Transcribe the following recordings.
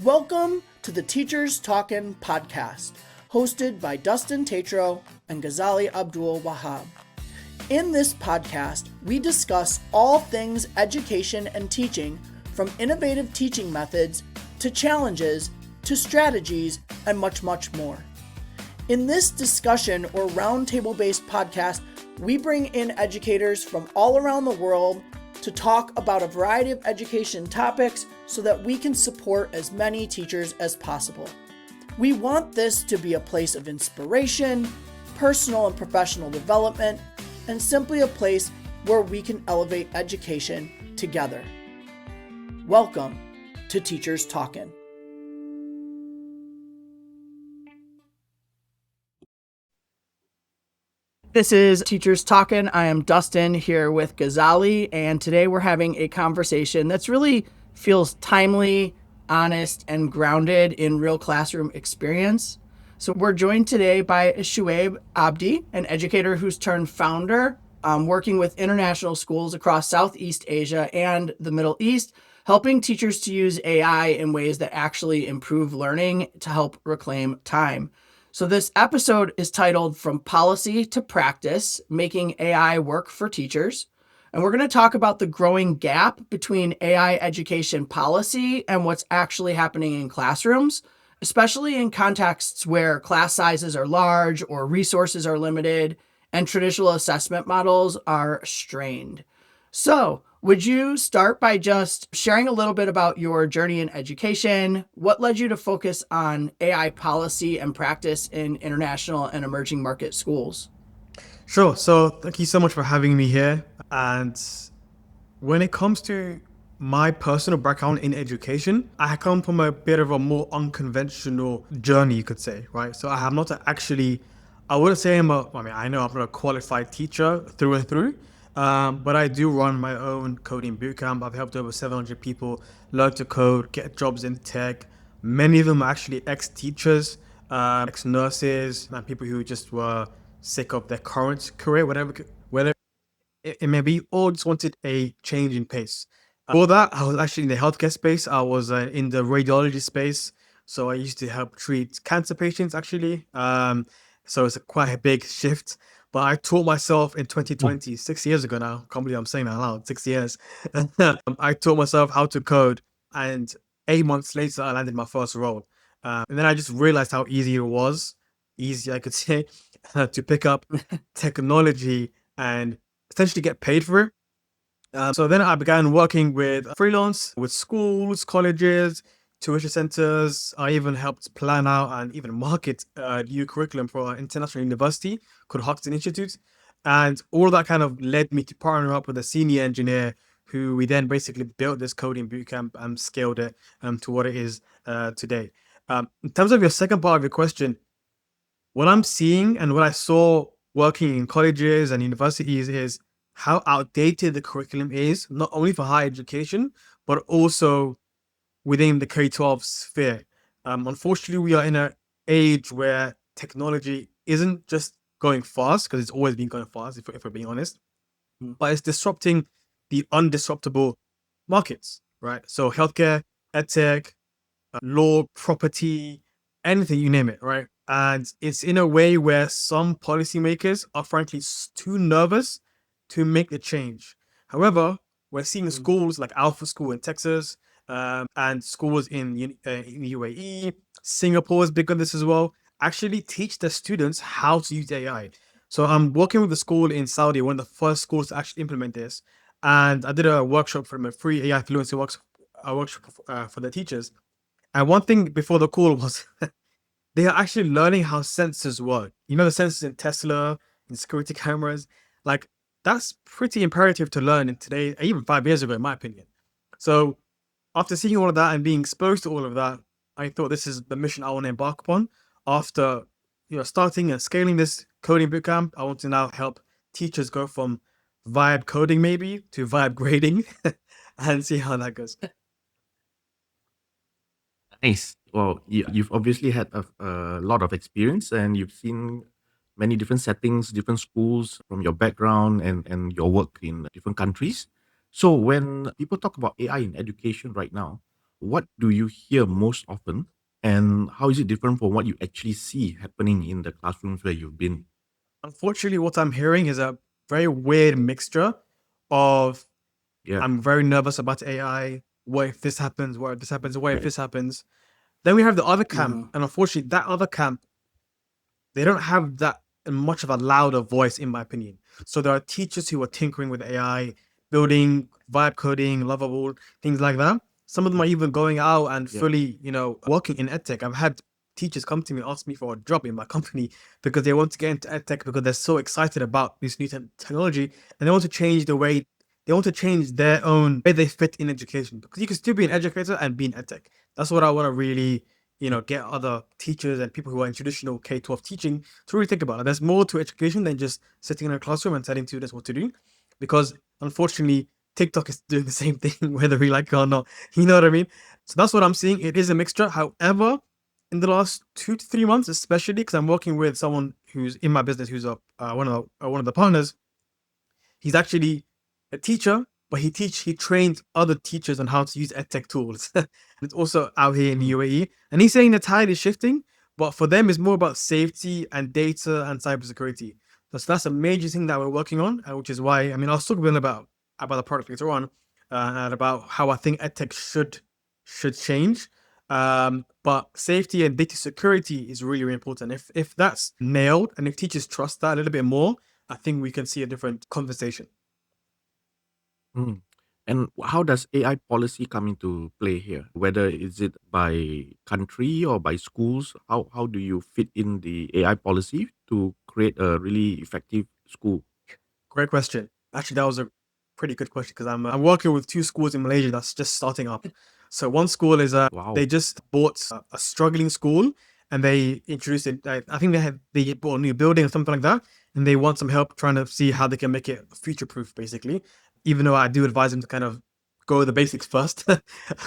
Welcome to the Teachers Talkin' podcast, hosted by Dustin and Ghazali Abdul Wahab. In this podcast, we discuss all things education and teaching, from innovative teaching methods to challenges to strategies and much, much more. In this discussion or roundtable-based podcast, we bring in educators from all around the world to talk about a variety of education topics so that we can support as many teachers as possible. We want this to be a place of inspiration, personal and professional development, and simply a place where we can elevate education together. Welcome to Teachers Talkin'. This is Teachers Talkin'. I am Dustin here with Ghazali, and today we're having a conversation that's really feels timely, honest, and grounded in real classroom experience. So we're joined today by Shuayb Abdi, an educator who's turned founder, working with international schools across Southeast Asia and the Middle East, helping teachers to use AI in ways that actually improve learning to help reclaim time. So this episode is titled From Policy to Practice, Making AI Work for Teachers. And we're going to talk about the growing gap between AI education policy and what's actually happening in classrooms, especially in contexts where class sizes are large or resources are limited and traditional assessment models are strained. So, would you start by just sharing a little bit about your journey in education? What led you to focus on AI policy and practice in international and emerging market schools? Sure. So thank you so much for having me here. And when it comes to my personal background in education, I come from a bit of a more unconventional journey, you could say, right? So I have not actually, I wouldn't say I know I'm not a qualified teacher through and through. But I do run my own coding bootcamp. I've helped over 700 people learn to code, get jobs in tech. Many of them are actually ex-teachers, ex-nurses, and people who just were sick of their current career, whether it may be, or just wanted a change in pace. Before that, I was actually in the healthcare space. I was in the radiology space. So I used to help treat cancer patients, actually. So it's quite a big shift. But I taught myself in 2020, 6 years ago now. Can't believe I'm saying that out loud, 6 years. I taught myself how to code, and 8 months later, I landed my first role. And then I just realized how easy I could say, to pick up technology and essentially get paid for it. So then I began working with freelance, with schools, colleges, tuition centers. I even helped plan out and even market a new curriculum for an international university called Hoxton Institute. And all that kind of led me to partner up with a senior engineer who we then basically built this coding bootcamp and scaled it to what it is today. In terms of your second part of your question, what I'm seeing and what I saw working in colleges and universities is how outdated the curriculum is, not only for higher education, but also within the K-12 sphere. Unfortunately, we are in an age where technology isn't just going fast, because it's always been going fast, if we're being honest, but it's disrupting the undisruptible markets, right? So healthcare, edtech, law, property, anything, you name it, right? And it's in a way where some policymakers are frankly too nervous to make the change. However, we're seeing schools like Alpha School in Texas, and schools in UAE, Singapore is big on this as well, actually teach their students how to use AI. So I'm working with the school in Saudi, one of the first schools to actually implement this. And I did a workshop for them, a free AI fluency workshop for the teachers. And one thing before the call was they are actually learning how sensors work. You know, the sensors in Tesla, in security cameras, like that's pretty imperative to learn in today, even 5 years ago, in my opinion. So after seeing all of that and being exposed to all of that, I thought this is the mission I want to embark upon. After starting and scaling this coding bootcamp, I want to now help teachers go from vibe coding maybe to vibe grading and see how that goes. Nice. Well, you've obviously had a lot of experience, and you've seen many different settings, different schools from your background and your work in different countries. So when people talk about AI in education right now, what do you hear most often, and how is it different from what you actually see happening in the classrooms where you've been? Unfortunately, what I'm hearing is a very weird mixture of Yeah. I'm very nervous about AI. What if this happens? What if this happens? What if this happens? Then we have the other camp, Mhm. and unfortunately, that other camp, they don't have that much of a louder voice, in my opinion. So there are teachers who are tinkering with AI, building vibe coding, Lovable, things like that. Some of them are even going out and Yeah. fully, working in edtech. I've had teachers come to me and ask me for a job in my company because they want to get into edtech because they're so excited about this new technology, and they want to change the way they want to change their own way they fit in education, because you can still be an educator and be in edtech. That's what I want to really get other teachers and people who are in traditional K-12 teaching to really think about it. There's more to education than just sitting in a classroom and telling students what to do, because unfortunately, TikTok is doing the same thing, whether we like it or not. You know what I mean? So that's what I'm seeing. It is a mixture. However, in the last 2 to 3 months, especially because I'm working with someone who's in my business, who's one of the partners. He's actually a teacher, but he trains other teachers on how to use edtech tools. And it's also out here in the Mm. UAE. And he's saying the tide is shifting, but for them it's more about safety and data and cybersecurity. So that's a major thing that we're working on, which is why I'll talk a bit about the product later on, and about how I think edtech should change. But safety and data security is really, really important. If that's nailed, and if teachers trust that a little bit more, I think we can see a different conversation. Mm. And how does AI policy come into play here? Whether is it by country or by schools? How do you fit in the AI policy to create a really effective school? Great question. Actually, that was a pretty good question, because I'm working with two schools in Malaysia that's just starting up. So one school is Wow. they just bought a struggling school, and they introduced it. I think they bought a new building or something like that, and they want some help trying to see how they can make it future proof, basically. Even though I do advise them to kind of go with the basics first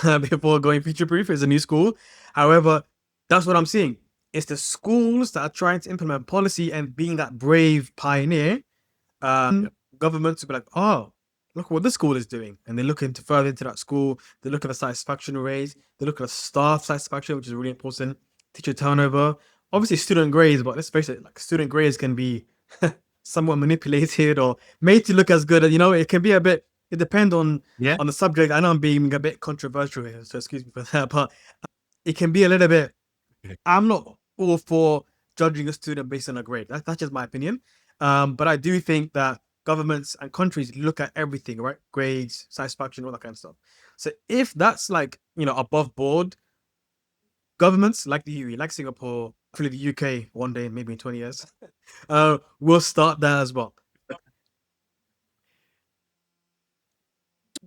before going future proof. It's a new school. However, that's what I'm seeing. It's the schools that are trying to implement policy and being that brave pioneer, Yeah. governments will be like, oh, look what this school is doing. And they look into further into that school. They look at the satisfaction rates. They look at the staff satisfaction, which is really important. Teacher turnover, obviously student grades, but let's face it, like student grades can be somewhat manipulated or made to look as good as, it can be a bit, it depends Yeah. on the subject. I know I'm being a bit controversial here, so excuse me for that, but it can be a little bit. Okay. I'm not all for judging a student based on a grade. That's just my opinion. But I do think that governments and countries look at everything, right? Grades, satisfaction, all that kind of stuff. So if that's like, above board, governments like the UE, like Singapore, hopefully the UK one day, maybe in 20 years, will start that as well.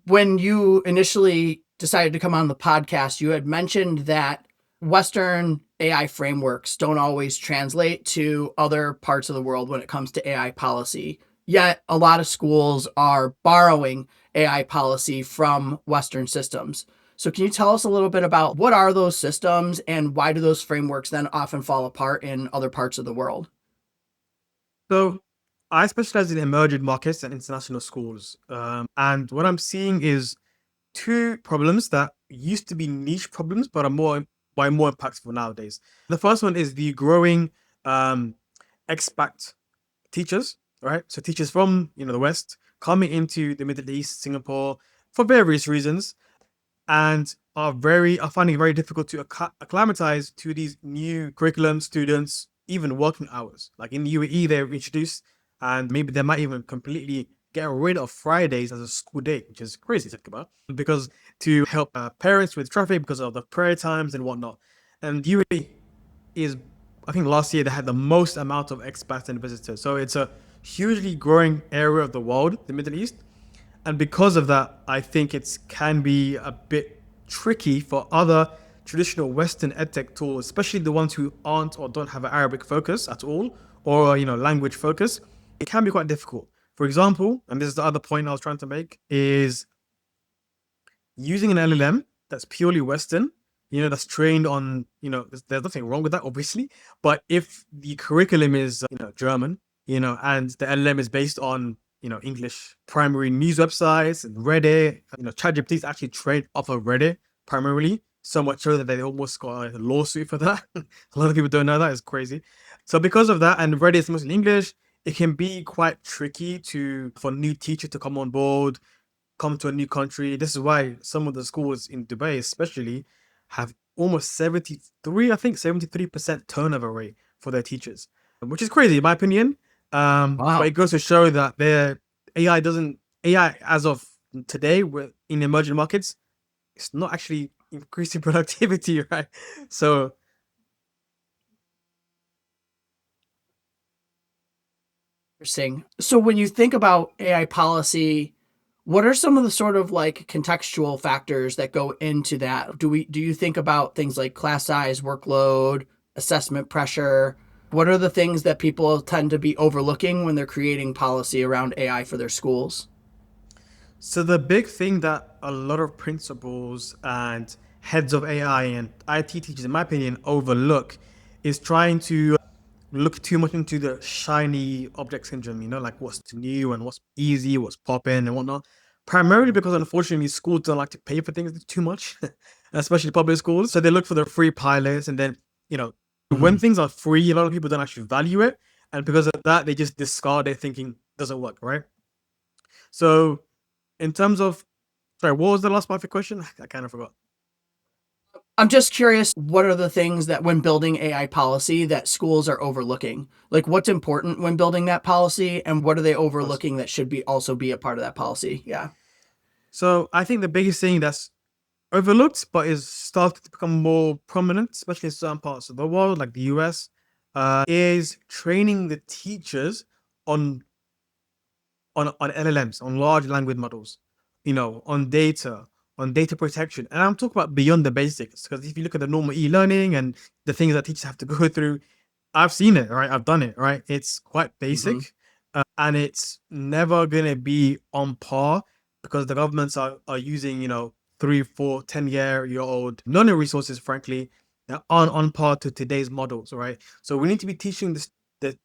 When you initially decided to come on the podcast, you had mentioned that Western AI frameworks don't always translate to other parts of the world when it comes to AI policy. Yet, a lot of schools are borrowing AI policy from Western systems. So, can you tell us a little bit about what are those systems and why do those frameworks then often fall apart in other parts of the world? So I specialize in emerging markets and international schools. And what I'm seeing is two problems that used to be niche problems, but are more impactful nowadays. The first one is the growing um, expat teachers, right? So teachers from the West coming into the Middle East, Singapore, for various reasons, and are finding it very difficult to acclimatize to these new curriculum, students, even working hours. Like in the UAE, they've introduced, and maybe they might even completely get rid of Fridays as a school day, which is crazy to think about, because to help parents with traffic because of the prayer times and whatnot. And UAE is, I think last year they had the most amount of expats and visitors. So it's a hugely growing area of the world, the Middle East. And because of that, I think it can be a bit tricky for other traditional Western edtech tools, especially the ones who aren't or don't have an Arabic focus at all, or language focus. It can be quite difficult. For example, and this is the other point I was trying to make, is using an LLM that's purely Western, that's trained on, there's nothing wrong with that, obviously. But if the curriculum is, German, and the LLM is based on, English primary news websites and Reddit, ChatGPT is actually trained off of Reddit, primarily. So much so that they almost got a lawsuit for that. A lot of people don't know that. It's crazy. So because of that, and Reddit is mostly English, it can be quite tricky for new teachers to come on board, come to a new country. This is why some of the schools in Dubai, especially, have almost 73, I think 73% turnover rate for their teachers, which is crazy in my opinion. But Wow. it goes to show that their AI as of today in emerging markets, it's not actually increasing productivity, right? So Interesting. So when you think about AI policy, what are some of the sort of like contextual factors that go into that? Do you think about things like class size, workload, assessment pressure? What are the things that people tend to be overlooking when they're creating policy around AI for their schools? So the big thing that a lot of principals and heads of AI and IT teachers, in my opinion, overlook is trying to look too much into the shiny object syndrome, like what's new and what's easy, what's popping and whatnot. Primarily because unfortunately schools don't like to pay for things too much, especially public schools. So they look for the free pilots and then, when Mhm. things are free, a lot of people don't actually value it. And because of that, they just discard it thinking doesn't work, right? So in terms of, sorry, what was the last part of your question? I kind of forgot. I'm just curious, what are the things that when building AI policy that schools are overlooking? Like what's important when building that policy and what are they overlooking that should be also be a part of that policy? Yeah. So I think the biggest thing that's overlooked, but is starting to become more prominent, especially in certain parts of the world, like the US, is training the teachers on on LLMs, on large language models, on data protection. And I'm talking about beyond the basics, because if you look at the normal e-learning and the things that teachers have to go through, I've seen it, right? I've done it, right? It's quite Mhm. basic, and it's never gonna be on par because the governments are using, 3, 4, 10-year-old learning resources, frankly, that aren't on par to today's models, right? So we need to be teaching the, the,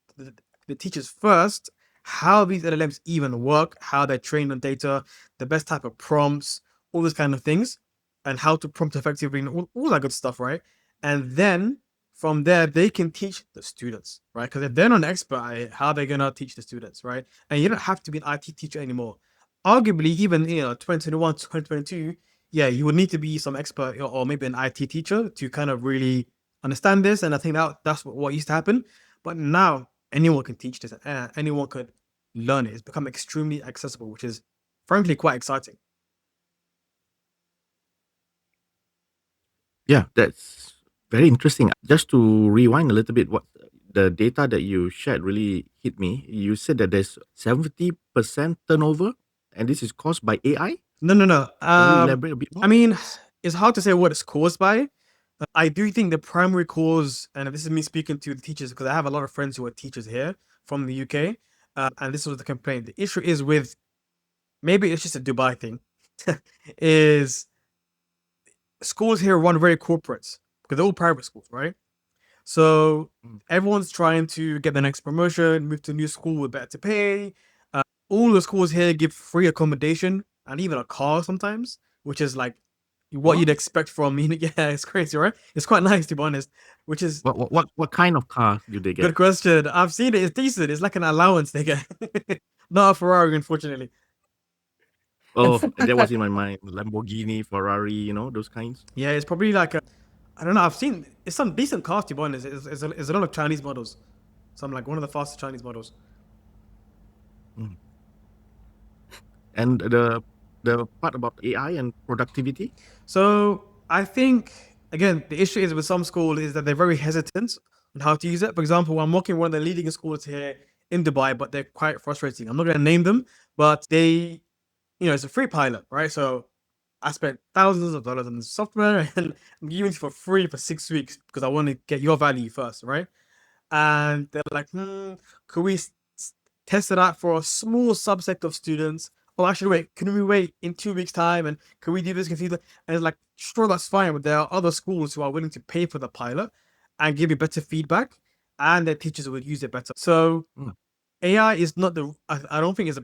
the teachers first how these LLMs even work, how they're trained on data, the best type of prompts, all those kind of things, and how to prompt effectively, and all that good stuff, right? And then from there, they can teach the students, right? Because if they're not an expert at it, how are they gonna teach the students, right? And you don't have to be an IT teacher anymore. Arguably, even 2021, 2022, yeah, you would need to be some expert or maybe an IT teacher to kind of really understand this. And I think that's what used to happen. But now anyone can teach this. Anyone could learn it. It's become extremely accessible, which is frankly quite exciting. Yeah, that's very interesting. Just to rewind a little bit, what the data that you shared really hit me. You said that there's 70% turnover, and this is caused by AI. No, no, no. Can you elaborate a bit I more? mean, it's hard to say what it's caused by. I do think the primary cause, and this is me speaking to the teachers because I have a lot of friends who are teachers here from the UK, and this was the complaint. The issue is with, maybe it's just a Dubai thing, is schools here run very corporate because they're all private schools, right? So Mm. everyone's trying to get the next promotion, move to a new school with better pay. All the schools here give free accommodation and even a car sometimes, which is like what you'd What? expect from me. Yeah, it's crazy, right? It's quite nice to be honest. Which is What kind of car do they good get? question. I've seen it. It's decent. It's like an allowance they get. Not a Ferrari, unfortunately. Oh, that was in my mind. Lamborghini, Ferrari, those kinds. Yeah, it's probably like I don't know. I've seen it's some decent cars to be honest. It's a lot of Chinese models. Some like one of the fastest Chinese models. Mm. And the part about AI and productivity. So I think again the issue is with some schools is that they're very hesitant on how to use it. For example, I'm working with one of the leading schools here in Dubai, but they're quite frustrating. I'm not going to name them, but it's a free pilot, right? So I spent thousands of dollars on the software and I'm giving it for free for 6 weeks because I want to get your value first, right? And they're like, could we test it out for a small subset of students? Oh, actually, wait, can we wait in 2 weeks' time? And can we do this? Can we do that? And it's like, sure, that's fine. But there are other schools who are willing to pay for the pilot and give you better feedback, and their teachers would use it better. So Mm. AI is not I don't think it's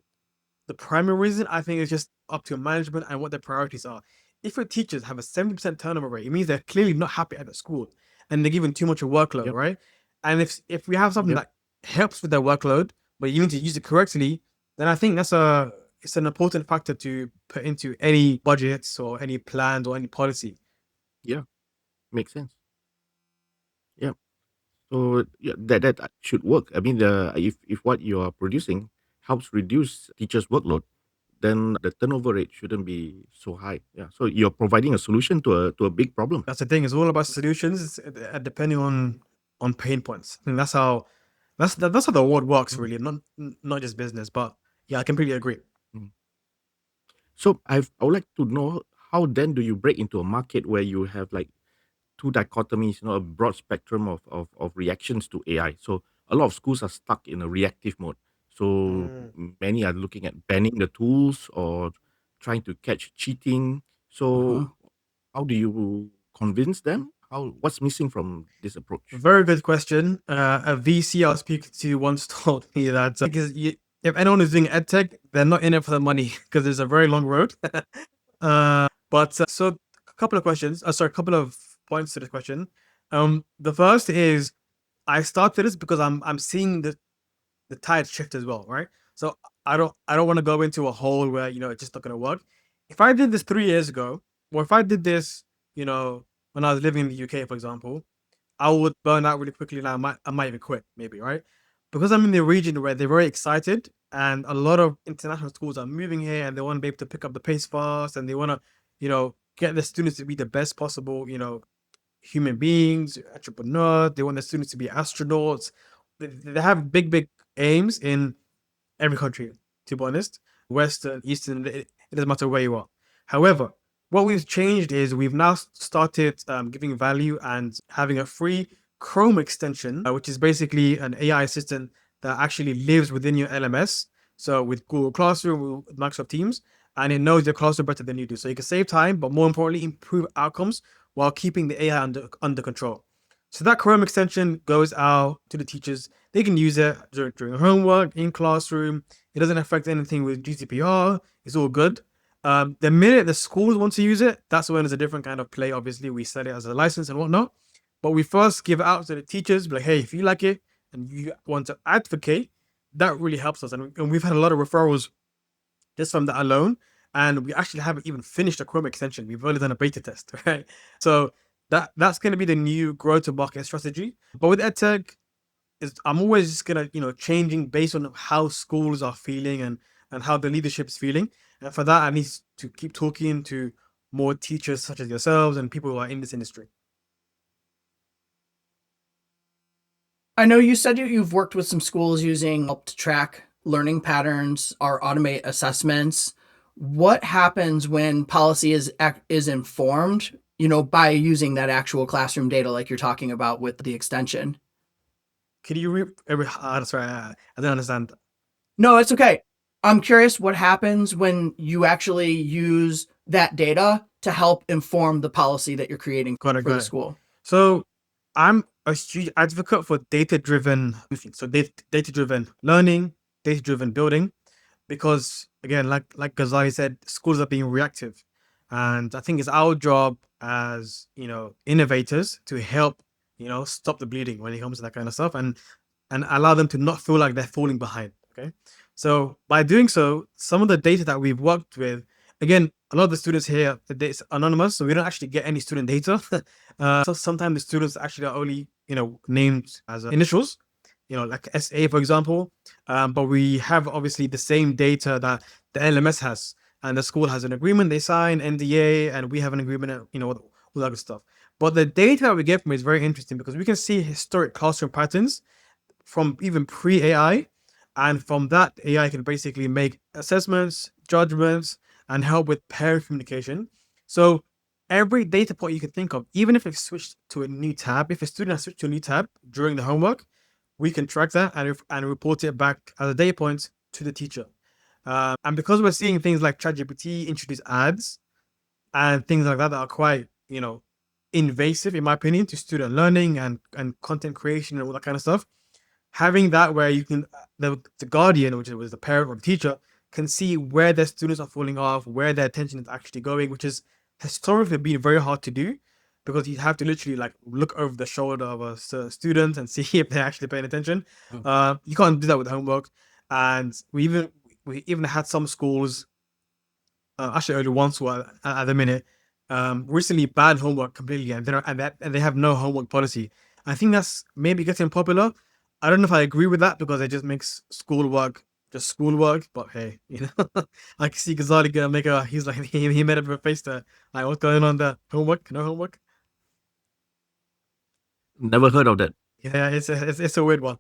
the primary reason. I think it's just up to management and what their priorities are. if your teachers have a 70% turnover rate, it means they're clearly not happy at the school and they're given too much a workload, Yep. right? And if we have something Yep. that helps with their workload, but you need to use it correctly, then I think it's an important factor to put into any budgets or any plans or any policy. Yeah. Makes sense. Yeah. So yeah, that should work. I mean, if what you are producing helps reduce teachers' workload, then the turnover rate shouldn't be so high. Yeah. So you're providing a solution to a big problem. That's the thing. It's all about solutions, depending on pain points. I think that's how the world works, Mm, really. Not just business, but yeah, I completely agree. mm. So I would like to know, how then do you break into a market where you have like two dichotomies, a broad spectrum of reactions to AI. So a lot of schools are stuck in a reactive mode. So Mm. many are looking at banning the tools or trying to catch cheating. So Uh-huh. Mm. how do you convince them? What's missing from this approach? Very good question. A VC I was speaking to once told me that if anyone is doing edtech, they're not in it for the money because it's a very long road. So a couple of questions. Sorry, a couple of points to this question. The first is I started this because I'm seeing the tide shift as well, right? So I don't want to go into a hole where it's just not gonna work. If I did this 3 years ago, or if I did this, when I was living in the UK, for example, I would burn out really quickly. And I might even quit, maybe, right? Because I'm in the region where they're very excited, and a lot of international schools are moving here, and they want to be able to pick up the pace fast, and they want to, get the students to be the best possible, human beings, entrepreneurs. They want the students to be astronauts. They have big aims in every country, to be honest. Western, Eastern, it doesn't matter where you are. However, what we've changed is we've now started giving value and having a free Chrome extension, which is basically an AI assistant that actually lives within your LMS. So with Google Classroom, with Microsoft Teams, and it knows your classroom better than you do. So you can save time, but more importantly, improve outcomes while keeping the AI under control. So that Chrome extension goes out to the teachers. They can use it during homework, in classroom. It doesn't affect anything with GDPR. It's all good. The minute the schools want to use it, that's when it's a different kind of play. Obviously, we sell it as a license and whatnot. But we first give it out to the teachers, like, hey, if you like it and you want to advocate, that really helps us. And we've had a lot of referrals just from that alone. And we actually haven't even finished the Chrome extension. We've only done a beta test, right? So that's going to be the new grow to market strategy. But with EdTech, I'm always just gonna, changing based on how schools are feeling and how the leadership's feeling. And for that, I need to keep talking to more teachers such as yourselves and people who are in this industry. I know you said you've worked with some schools using help to track learning patterns or automate assessments. What happens when policy is informed, by using that actual classroom data like you're talking about with the extension? Can you sorry, I don't understand. No, it's okay. I'm curious what happens when you actually use that data to help inform the policy that you're creating Got it, for got the it. school. So I'm a huge advocate for data-driven thinking. So data-driven learning, data-driven building, because again, like Ghazali said, schools are being reactive, and I think it's our job as innovators to help stop the bleeding when it comes to that kind of stuff, and allow them to not feel like they're falling behind. Okay, so by doing so, some of the data that we've worked with, again, a lot of the students here, it's anonymous, so we don't actually get any student data. So sometimes the students actually are only named as initials, like SA, for example. But we have obviously the same data that the LMS has, and the school has an agreement they sign, NDA, and we have an agreement, all that good stuff. But the data that we get from it is very interesting because we can see historic classroom patterns from even pre-AI, and from that, AI can basically make assessments, judgments, and help with parent communication. So every data point you can think of, even if it's switched to a new tab, if a student has switched to a new tab during the homework, we can track that and report it back as a data point to the teacher. And because we're seeing things like ChatGPT introduce ads and things like that that are quite, invasive, in my opinion, to student learning and content creation and all that kind of stuff, having that where you can the guardian, which was the parent or the teacher, can see where their students are falling off, where their attention is actually going, which is historically been very hard to do because you have to literally like look over the shoulder of a student and see if they're actually paying attention. You can't do that with homework, and we even had some schools, actually only one school at the minute, recently banned homework completely, and they have no homework policy. I think that's maybe getting popular. I don't know if I agree with that because it just makes schoolwork just schoolwork. But hey, I can see Ghazali gonna make a. He's like he made up a face there. Like, what's going on there? Homework? No homework? Never heard of that. Yeah, it's a weird one.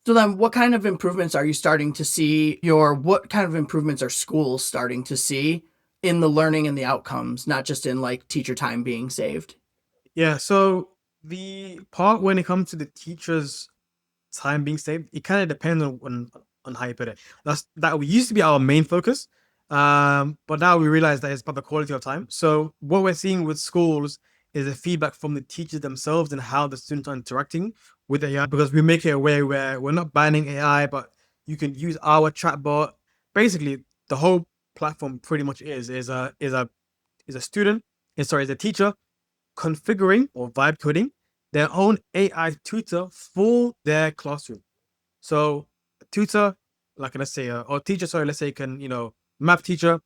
So then what kind of improvements are you starting to see, what kind of improvements are schools starting to see in the learning and the outcomes, not just in like teacher time being saved? Yeah. So the part when it comes to the teachers' time being saved, it kind of depends on how you put it. That used to be our main focus, but now we realize that it's about the quality of time. So what we're seeing with schools is the feedback from the teachers themselves and how the students are interacting with AI, because we make it a way where we're not banning AI, but you can use our chatbot. Basically, the whole platform pretty much is a student, is a teacher configuring or vibe coding their own AI tutor for their classroom. So a tutor, like let's say, or teacher, sorry, let's say math teacher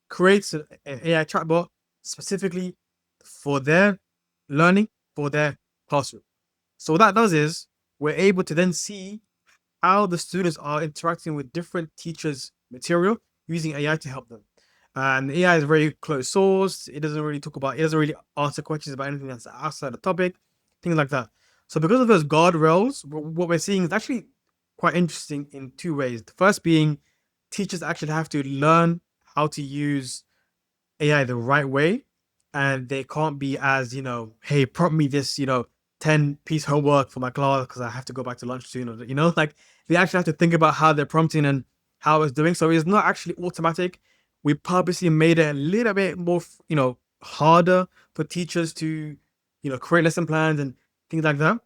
creates an AI chatbot specifically for their learning, for their classroom. So what that does is we're able to then see how the students are interacting with different teachers' material using AI to help them. And AI is very close source. It doesn't really answer questions about anything that's outside the topic, things like that. So because of those guardrails, what we're seeing is actually quite interesting in two ways. The first being teachers actually have to learn how to use AI the right way, and they can't be as, hey, prompt me this, 10-piece homework for my class because I have to go back to lunch soon, or like they actually have to think about how they're prompting and how it's doing. So it's not actually automatic. We purposely made it a little bit more, harder for teachers to, create lesson plans and things like that.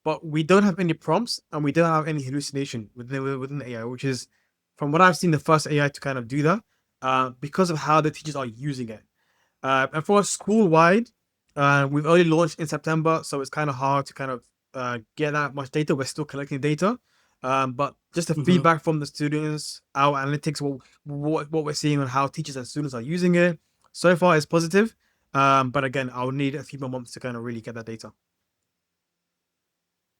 But we don't have any prompts and we don't have any hallucination within the AI, which is, from what I've seen, the first AI to kind of do that, because of how the teachers are using it. And for school wide, we've only launched in September, so it's kind of hard to kind of get that much data. We're still collecting data, but just the feedback from the students, our analytics, what we're seeing on how teachers and students are using it, so far is positive. But again, I'll need a few more months to kind of really get that data.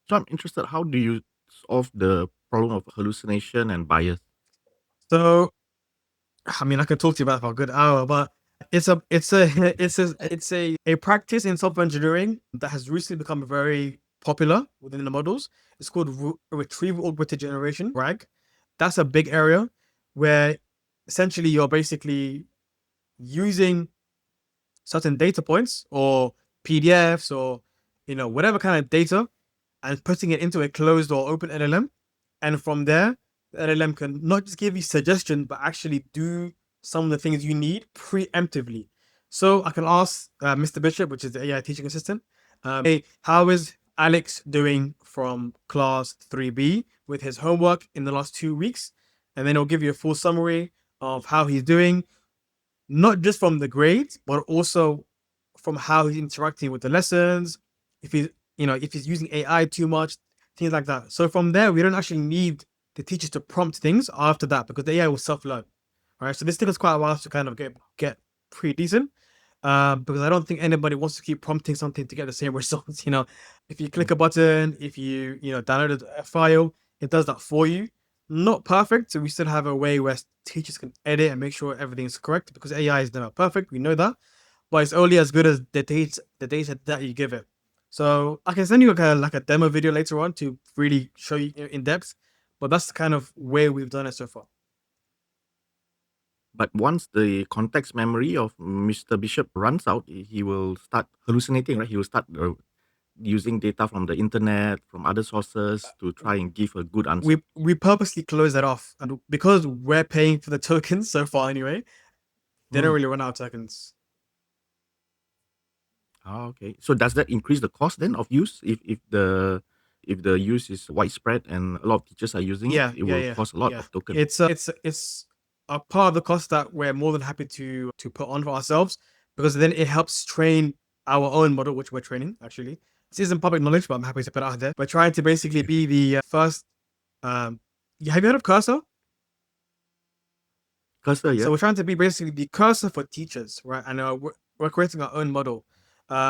So I'm interested, how do you solve the problem of hallucination and bias? So, I mean, I could talk to you about it for a good hour, but it's a practice in software engineering that has recently become very popular within the models. It's called retrieval augmented generation, RAG. That's a big area where essentially you're basically using certain data points or PDFs or whatever kind of data, and putting it into a closed or open LLM. And from there, the LLM can not just give you suggestions, but actually do some of the things you need preemptively. So I can ask Mr. Bishop, which is the AI teaching assistant, hey, how is Alex doing from class 3B with his homework in the last 2 weeks? And then it'll give you a full summary of how he's doing, not just from the grades, but also from how he's interacting with the lessons, if he's using AI too much, things like that. So from there, we don't actually need the teachers to prompt things after that because the AI will self-learn. All right. So this took us quite a while to kind of get pretty decent. Because I don't think anybody wants to keep prompting something to get the same results. If you click a button, if you download a file, it does that for you. Not perfect, so we still have a way where teachers can edit and make sure everything's correct, because AI is never perfect. We know that, but it's only as good as the data that you give it. So I can send you like a demo video later on to really show you in depth, but that's the kind of way we've done it so far. But once the context memory of Mr. Bishop runs out, he will start hallucinating, right? He will start using data from the internet, from other sources to try and give a good answer. We purposely close that off, and because we're paying for the tokens so far anyway, they don't really run out of tokens. Oh, okay. So does that increase the cost then of use if the use is widespread and a lot of teachers are using Yeah, it will cost a lot of tokens. It's are part of the cost that we're more than happy to put on for ourselves, because then it helps train our own model, which we're training actually. This isn't public knowledge, but I'm happy to put it out there. We're trying to basically be the first. Have you heard of Cursor? Cursor, yeah. So we're trying to be basically the cursor for teachers, right? And we're creating our own model.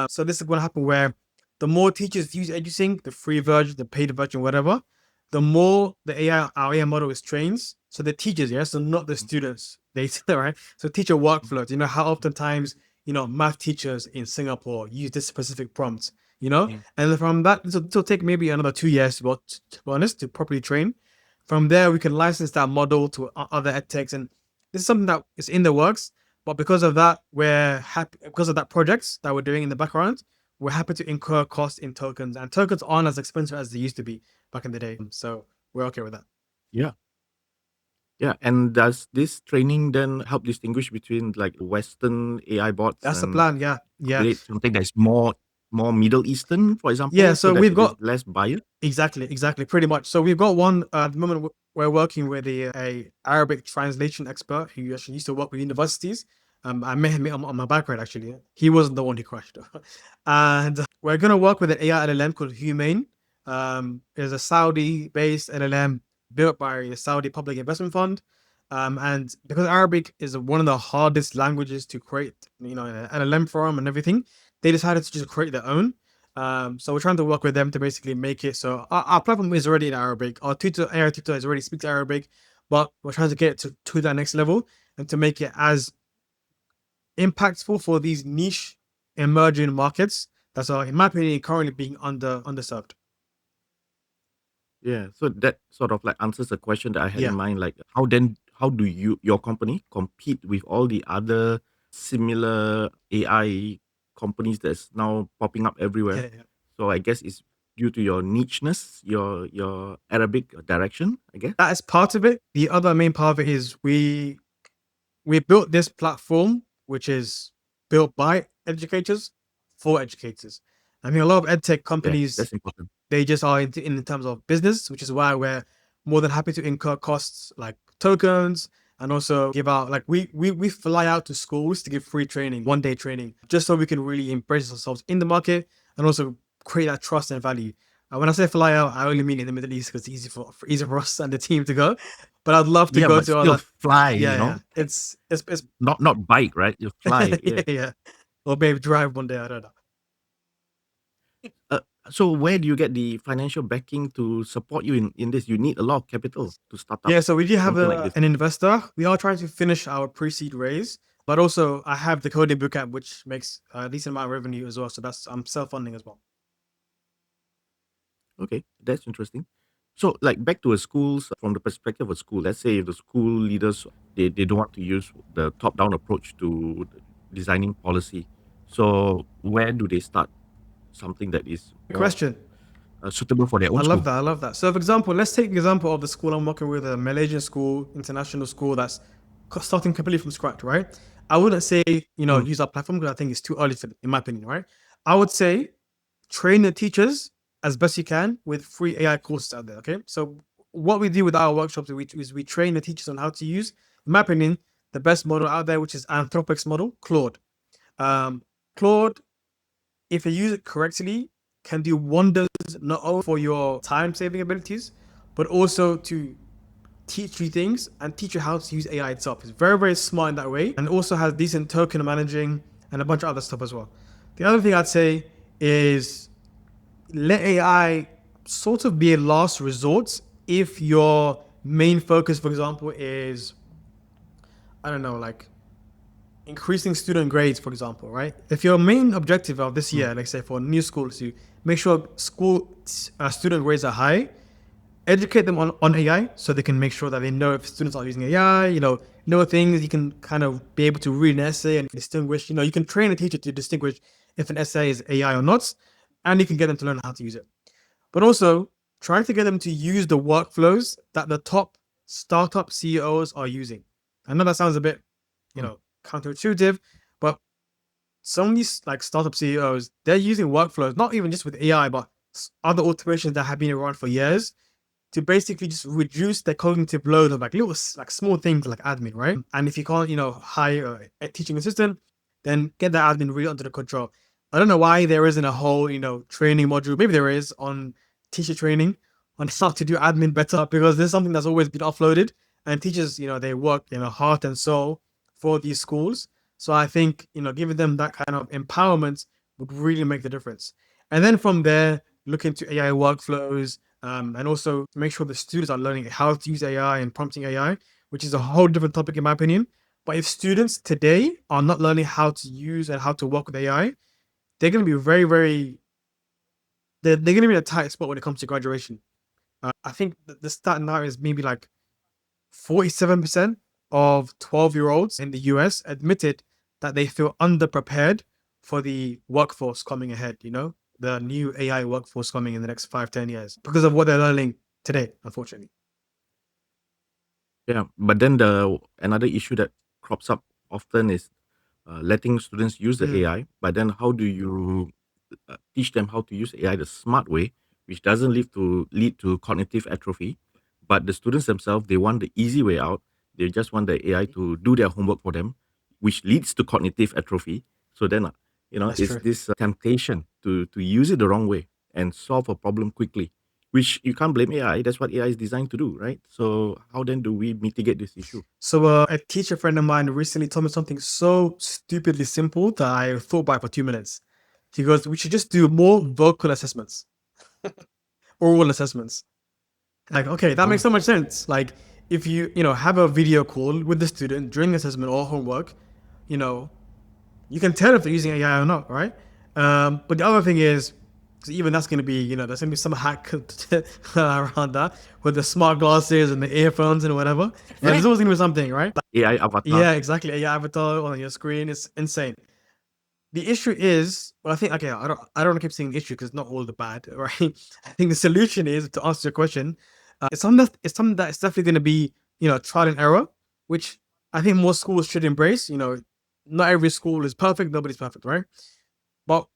So this is going to happen where the more teachers use EduSync, the free version, the paid version, whatever, the more the our AI model is trained. So the teachers, yeah, so not the students, they right? So teacher workflows, how oftentimes, math teachers in Singapore use this specific prompt, Mm. and then from that, this will take maybe another 2 years to be honest, to properly train. From there, we can license that model to other edtechs, and this is something that is in the works. But because of that, we're happy because of that projects that we're doing in the background. We're happy to incur costs in tokens, and tokens aren't as expensive as they used to be back in the day. So we're okay with that. Yeah. Yeah. And does this training then help distinguish between like Western AI bots That's the and plan. Yeah, yeah, create something that's more Middle Eastern, for yeah. example, so So that we've it is got less biased? exactly, pretty much. So we've got one at the moment. We're working with a Arabic translation expert who actually used to work with universities. I met him on my background actually. He wasn't the one who crashed, and we're gonna work with an AI LLM called Humane. It's a Saudi-based LLM built by a Saudi public investment fund. And because Arabic is one of the hardest languages to create, an LLM from and everything, they decided to just create their own. So we're trying to work with them to basically make it so our platform is already in Arabic. Our tutor, AI tutor, is already speaks Arabic, but we're trying to get it to that next level and to make it as impactful for these niche emerging markets that are, in my opinion, currently being underserved. Yeah. So that sort of like answers the question that I had in Yeah, mind. Like, how do your company compete with all the other similar AI companies that's now popping up everywhere? yeah. So I guess it's due to your nicheness, your Arabic direction, I guess. That is part of it. The other main part of it is we built this platform, which is built by educators for educators. I mean, a lot of edtech Yeah, companies, that's important. they just are in terms of business, which is why we're more than happy to incur costs like tokens, and also give out, like, we fly out to schools to give free training, 1 day training, just so we can really embrace ourselves in the market and also create that trust and value. When I say fly out, I only mean in the Middle East because it's easy for us and the team to go. But I'd love to Yeah, go but to still other. fly, Yeah. It's Not bike, right? You fly. yeah, Yeah. yeah. Or maybe drive one day. I don't know. Uh, so where do you get the financial backing to support you in this? You need a lot of capital to start up Yeah, so we do have something like this. an investor. We are trying to finish our pre-seed raise, but also I have the coding bootcamp, which makes a decent amount of revenue as well. So I'm self-funding as well. Okay, that's interesting. So, like back to a schools from the perspective of school. Let's say the school leaders they don't want to use the top-down approach to designing policy. So, where do they start something that is Good more question. suitable for their I own love school? that. I love that. So, for example, let's take the example of the school I'm working with, a Malaysian school, international school that's starting completely from scratch, right? I wouldn't say, Mm, use our platform because I think it's too early for, in my opinion, right? I would say train the teachers as best you can with free AI courses out there. Okay. So what we do with our workshops is we train the teachers on how to use, in my opinion, the best model out there, which is Anthropic's model, Claude. Um, Claude, if you use it correctly, can do wonders not only for your time saving abilities, but also to teach you things and teach you how to use AI itself. It's very, very smart in that way, and also has decent token managing and a bunch of other stuff as well. The other thing I'd say is let AI sort of be a last resort if your main focus, for example, is, I don't know, like increasing student grades, for example, right? If your main objective of this mm. year, like say for new schools, to make sure school student grades are high, educate them on AI so they can make sure that they know if students are using AI, know things. You can kind of be able to read an essay and distinguish, you can train a teacher to distinguish if an essay is AI or not, and you can get them to learn how to use it. But also trying to get them to use the workflows that the top startup CEOs are using. I know that sounds a bit, Mm. counterintuitive, but some of these like startup CEOs, they're using workflows, not even just with AI, but other automations that have been around for years. to basically just reduce the cognitive load of like little like small things like admin, right? And if you can't, hire a teaching assistant, then get that admin really under the control. I don't know why there isn't a whole, training module. Maybe there is on teacher training on how to do admin better, because there's something that's always been offloaded, and teachers, they work, heart and soul for these schools. So I think, giving them that kind of empowerment would really make the difference. And then from there, look into AI workflows, and also make sure the students are learning how to use AI and prompting AI, which is a whole different topic in my opinion. But if students today are not learning how to use and how to work with AI, they're going to be very, very, they're going to be in a tight spot when it comes to graduation. I think the stat now is maybe like 47% of 12-year-olds in the US admitted that they feel underprepared for the workforce coming ahead, the new AI workforce coming in the next 5-10 years because of what they're learning today, unfortunately. Yeah, but then another issue that crops up often is letting students use the AI. But then how do you teach them how to use AI the smart way, which doesn't lead to cognitive atrophy? But the students themselves, they want the easy way out. They just want the AI to do their homework for them, which leads to cognitive atrophy. So then, That's it's true. this temptation to use it the wrong way and solve a problem quickly, which you can't blame AI. That's what AI is designed to do, right? So how then do we mitigate this issue? So a teacher friend of mine recently told me something so stupidly simple that I thought about it for 2 minutes. He goes, we should just do more vocal assessments, oral assessments. Like, okay, that makes Oh, so much sense. Like, if you, have a video call with the student during assessment or homework, you know, you can tell if they're using AI or not, right? But the other thing is, because even that's going to be, there's going to be some hack around that with the smart glasses and the earphones and whatever. And there's always going to be something, right? AI avatar. Yeah, exactly. AI avatar on your screen is insane. The issue is, well, I think, okay, I don't want to keep saying the issue because it's not all the bad, right? I think the solution is, to answer your question, it's something that is definitely going to be, trial and error, which I think most schools should embrace. Not every school is perfect, nobody's perfect, right? But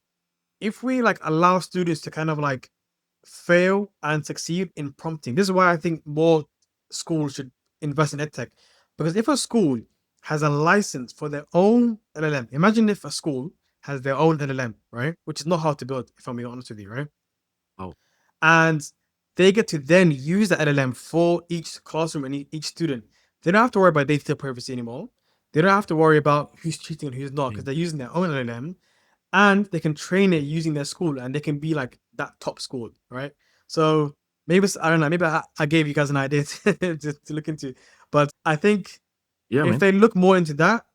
if we like allow students to kind of like fail and succeed in prompting, this is why I think more schools should invest in edtech. Because if a school has a license for their own LLM, imagine if a school has their own LLM, right? Which is not hard to build, if I'm being honest with you, right? Oh, And they get to then use the LLM for each classroom and each student. They don't have to worry about data privacy anymore. They don't have to worry about who's cheating and who's not, because they're using their own LLM, and they can train it using their school, and they can be like that top school, right? So maybe I don't know. Maybe I gave you guys an idea to look into, but I think yeah, if man. they look more into that,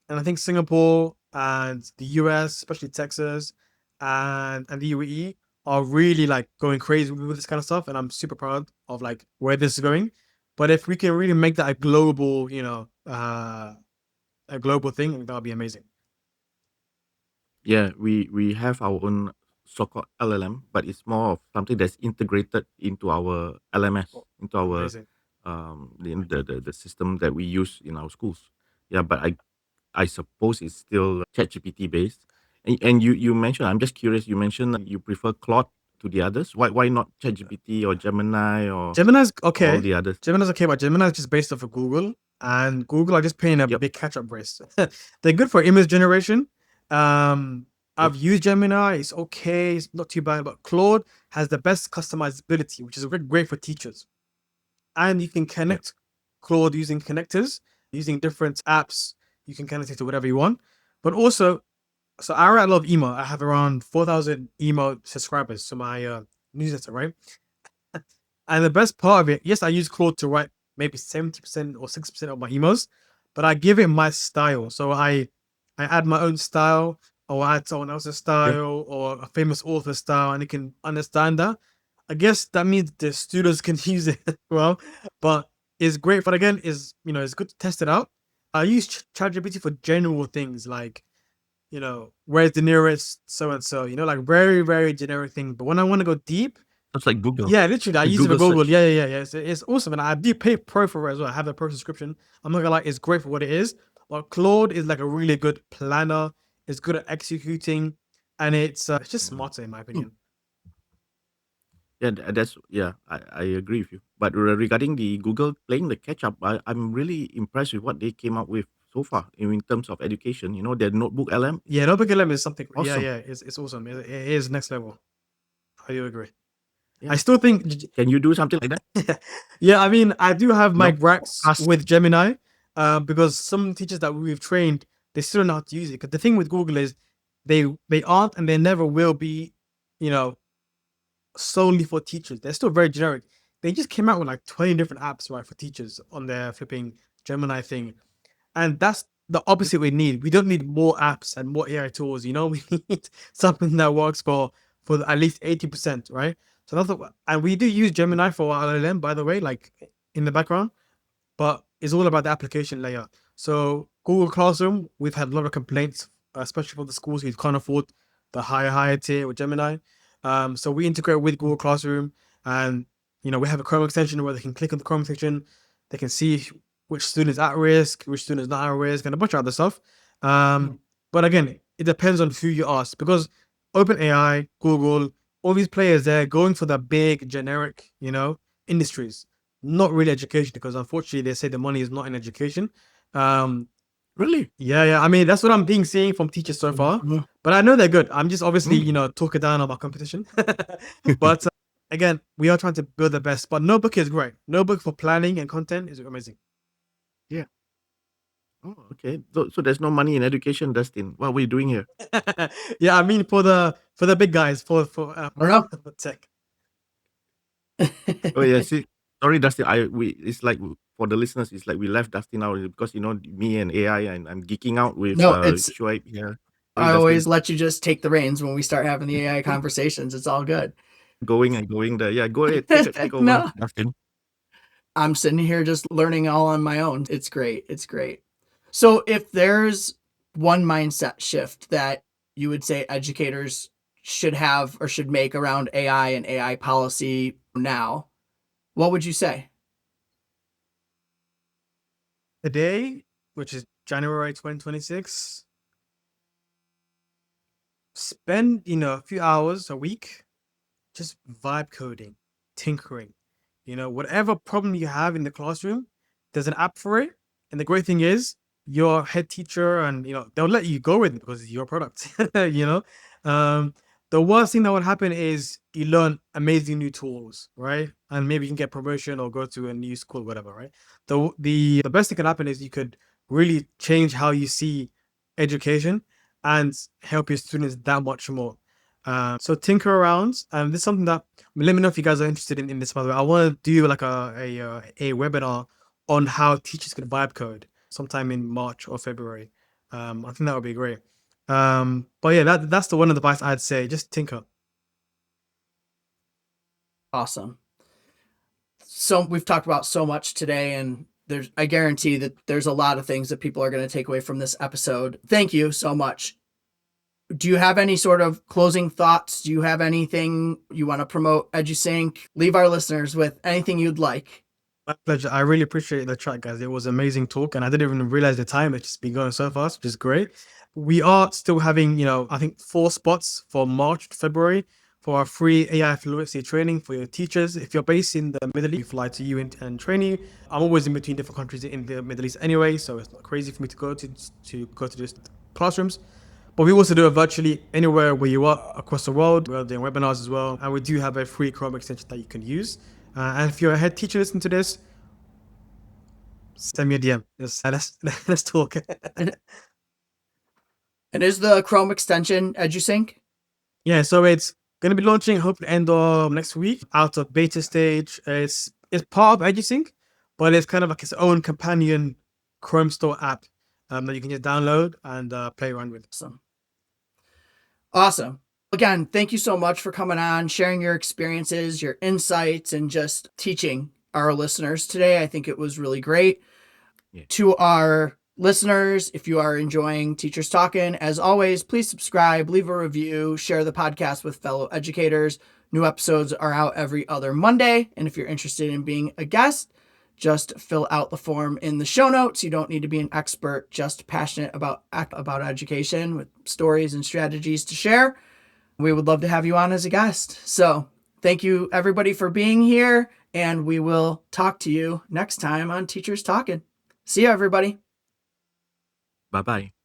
and I think Singapore and the US, especially Texas and the UAE, are really like going crazy with this kind of stuff, and I'm super proud of like where this is going. But if we can really make that a global, a global thing, that would be amazing. Yeah, we have our own so-called LLM, but it's more of something that's integrated into our LMS, into our Amazing. the system that we use in our schools. Yeah, but I suppose it's still ChatGPT based. And you mentioned, I'm just curious, you mentioned you prefer Claude to the others. Why not ChatGPT or Gemini or Gemini's all okay. the others? Gemini's okay, but Gemini's just based off of Google, and Google are just paying a Yep. big catch-up race. They're good for image generation. Yep. I've used Gemini. It's okay. It's not too bad, but Claude has the best customizability, which is great for teachers. And you can Yep. connect Claude using connectors, using different apps. You can connect it to whatever you want. But also, so I write a lot of email. I have around 4,000 email subscribers to my newsletter, right? And the best part of it, yes, I use Claude to write maybe 70% or 60% of my emails, but I give it my style. So I add my own style, or I add someone else's Yeah. style, or a famous author's style, and it can understand that. I guess that means the students can use it well, but it's great. But again, it's good to test it out. I use ChatGPT for general things like, where's the nearest so and so, like very, very generic thing. But when I want to go deep, Just like Google. yeah, literally, I use it for Google Google. search. Yeah. It's awesome, and I do pay pro for it as well. I have a pro subscription. I'm not gonna lie, it's great for what it is. But Claude is like a really good planner. It's good at executing, and it's just Mm. smarter in my Mm. opinion. Yeah, I agree with you. But regarding the Google playing the catch up, I'm really impressed with what they came up with so far in terms of education. You know, their notebook LM, Yeah, notebook LM is something. Yeah, awesome. yeah, it's awesome. It is next level. I do agree. I Yeah, still think, can you do something like that? yeah, I mean, I do have You my know, gripes ask. with Gemini, because some teachers that we've trained, they still don't know how to use it. Because the thing with Google is they aren't and they never will be, you know, solely for teachers. They're still very generic. They just came out with like 20 different apps, right, for teachers on their flipping Gemini thing. And that's the opposite we need. We don't need more apps and more AI tools. You know, we need something that works for at least 80%, right? So and we do use Gemini for our LLM, by the way, like in the background, but it's all about the application layer. So Google Classroom, we've had a lot of complaints, especially for the schools who can't afford the higher tier with Gemini. So we integrate with Google Classroom, and we have a Chrome extension where they can click on the Chrome section, they can see which student is at risk, which student is not at risk, and a bunch of other stuff. But again, it depends on who you ask, because OpenAI, Google, all these players, they're going for the big generic, industries, not really education, because unfortunately they say the money is not in education. Um, Really? yeah. I mean, that's what I'm being seeing from teachers so far. Mhm. But I know they're good. I'm just obviously, Mm. talking down about competition. But again, we are trying to build the best. But Notebook is great. Notebook for planning and content is amazing. Yeah. Oh, okay. So there's no money in education, Dustin. What are we doing here? Yeah, I mean for the big guys, for I don't for tech. Oh yeah, see, sorry, Dustin. It's like for the listeners, it's like we left Dustin out because me and AI, and I'm geeking out with No, it's Shuayb here. Sorry, I Dustin. always let you just take the reins when we start having the AI conversations. It's all good. Going there. Yeah, go ahead. Take over, No, Dustin. I'm sitting here just learning all on my own. It's great. It's great. So, if there's one mindset shift that you would say educators should have or should make around AI and AI policy now, what would you say? Today, which is January 2026, spend a few hours a week just vibe coding, tinkering. Whatever problem you have in the classroom, there's an app for it. And the great thing is, your head teacher and they'll let you go with it because it's your product. you know, um, the worst thing that would happen is you learn amazing new tools, right? And maybe you can get promotion or go to a new school, whatever, right? The best thing can happen is you could really change how you see education and help your students that much more. So tinker around. This is something that, let me know if you guys are interested in this. By the way, I want to do like a webinar on how teachers can vibe code sometime in March or February. I think that would be great. But yeah, that's the one advice I'd say. Just tinker. Awesome. So, we've talked about so much today, and I guarantee that there's a lot of things that people are going to take away from this episode. Thank you so much. Do you have any sort of closing thoughts? Do you have anything you want to promote EduSync? Leave our listeners with anything you'd like. My pleasure. I really appreciate the chat, guys. It was amazing talk, and I didn't even realize the time. It's just been going so fast, which is great. We are still having, I think 4 spots for March, February for our free AI fluency training for your teachers. If you're based in the Middle East, we fly to you and train you. I'm always in between different countries in the Middle East anyway, so it's not crazy for me to go to these classrooms. But we also do it virtually anywhere where you are across the world. We're doing webinars as well. And we do have a free Chrome extension that you can use. And if you're a head teacher listening to this, send me a DM. Let's talk. And is the Chrome extension EduSync? Yeah, so it's going to be launching hopefully end of next week, out of beta stage. It's part of EduSync, but it's kind of like its own companion Chrome store app that you can just download and play around with. Awesome. Awesome. Again, thank you so much for coming on, sharing your experiences, your insights, and just teaching our listeners today. I think it was really great. Yeah. To our listeners, if you are enjoying Teachers Talking, as always, please subscribe, leave a review, share the podcast with fellow educators. New episodes are out every other Monday. And if you're interested in being a guest, just fill out the form in the show notes. You don't need to be an expert, just passionate about education with stories and strategies to share. We would love to have you on as a guest. So Thank you, everybody, for being here, and we will talk to you next time on Teachers Talking. See you, everybody. Bye bye.